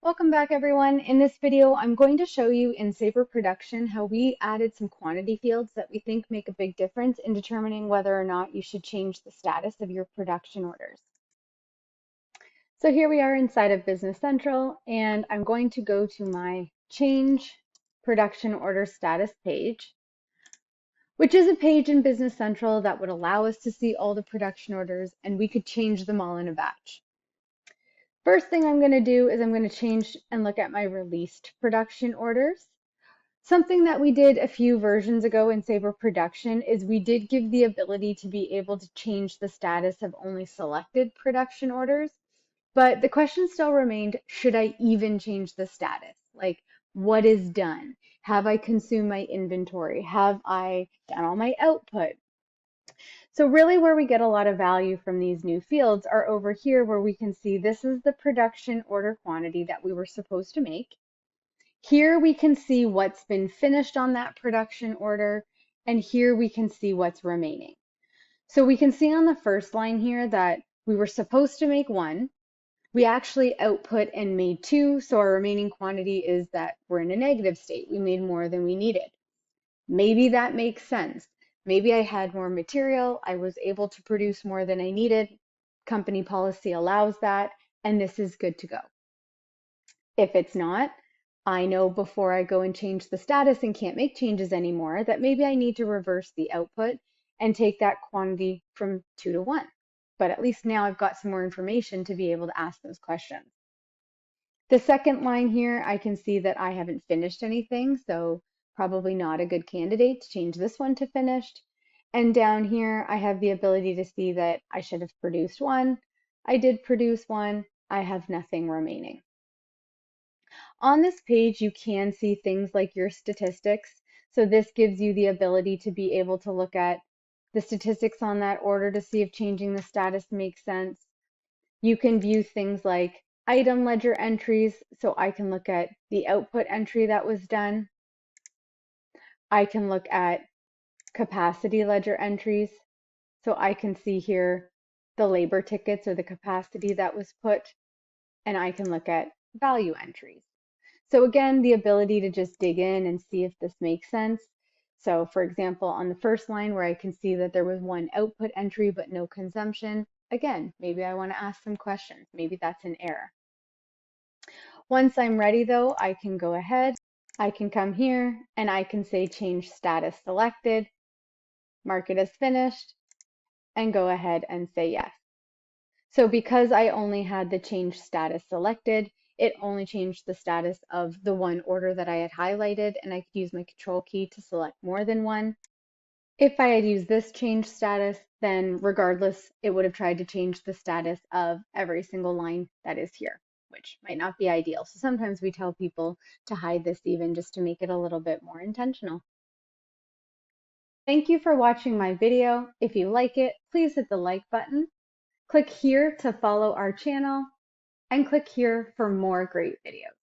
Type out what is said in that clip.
Welcome back, everyone. In this video, I'm going to show you in Sabre Production how we added some quantity fields that we think make a big difference in determining whether or not you should change the status of your production orders. So here we are inside of Business Central, and I'm going to go to my Change Production Order Status page, which is a page in Business Central that would allow us to see all the production orders, and we could change them all in a batch. First thing I'm going to do is I'm going to change and look at my released production orders. Something that we did a few versions ago in Sabre Production is we did give the ability to be able to change the status of only selected production orders, but the question still remained, should I even change the status? Like, what is done? Have I consumed my inventory? Have I done all my output? So really where we get a lot of value from these new fields are over here where we can see this is the production order quantity that we were supposed to make. Here we can see what's been finished on that production order, and here we can see what's remaining. So we can see on the first line here that we were supposed to make 1. We actually output and made 2, so our remaining quantity is that we're in a negative state. We made more than we needed. Maybe that makes sense. Maybe I had more material, I was able to produce more than I needed. Company policy allows that, and this is good to go. If it's not, I know before I go and change the status and can't make changes anymore that maybe I need to reverse the output and take that quantity from 2 to 1. But at least now I've got some more information to be able to ask those questions. The second line here, I can see that I haven't finished anything, so probably not a good candidate to change this one to finished. And down here, I have the ability to see that I should have produced 1. I did produce 1. I have nothing remaining. On this page, you can see things like your statistics. So this gives you the ability to be able to look at the statistics on that order to see if changing the status makes sense. You can view things like item ledger entries, so I can look at the output entry that was done. I can look at capacity ledger entries, so I can see here the labor tickets or the capacity that was put, and I can look at value entries. So again, the ability to just dig in and see if this makes sense. So for example, on the first line where I can see that there was 1 output entry but no consumption, again, maybe I want to ask some questions. Maybe that's an error. Once I'm ready though, I can go ahead, I can come here and I can say change status selected, mark it as finished, and go ahead and say yes. So because I only had the change status selected, it only changed the status of the 1 order that I had highlighted, and I could use my control key to select more than 1. If I had used this change status, then regardless, it would have tried to change the status of every single line that is here, which might not be ideal. So sometimes we tell people to hide this even just to make it a little bit more intentional. Thank you for watching my video. If you like it, please hit the like button. Click here to follow our channel and click here for more great videos.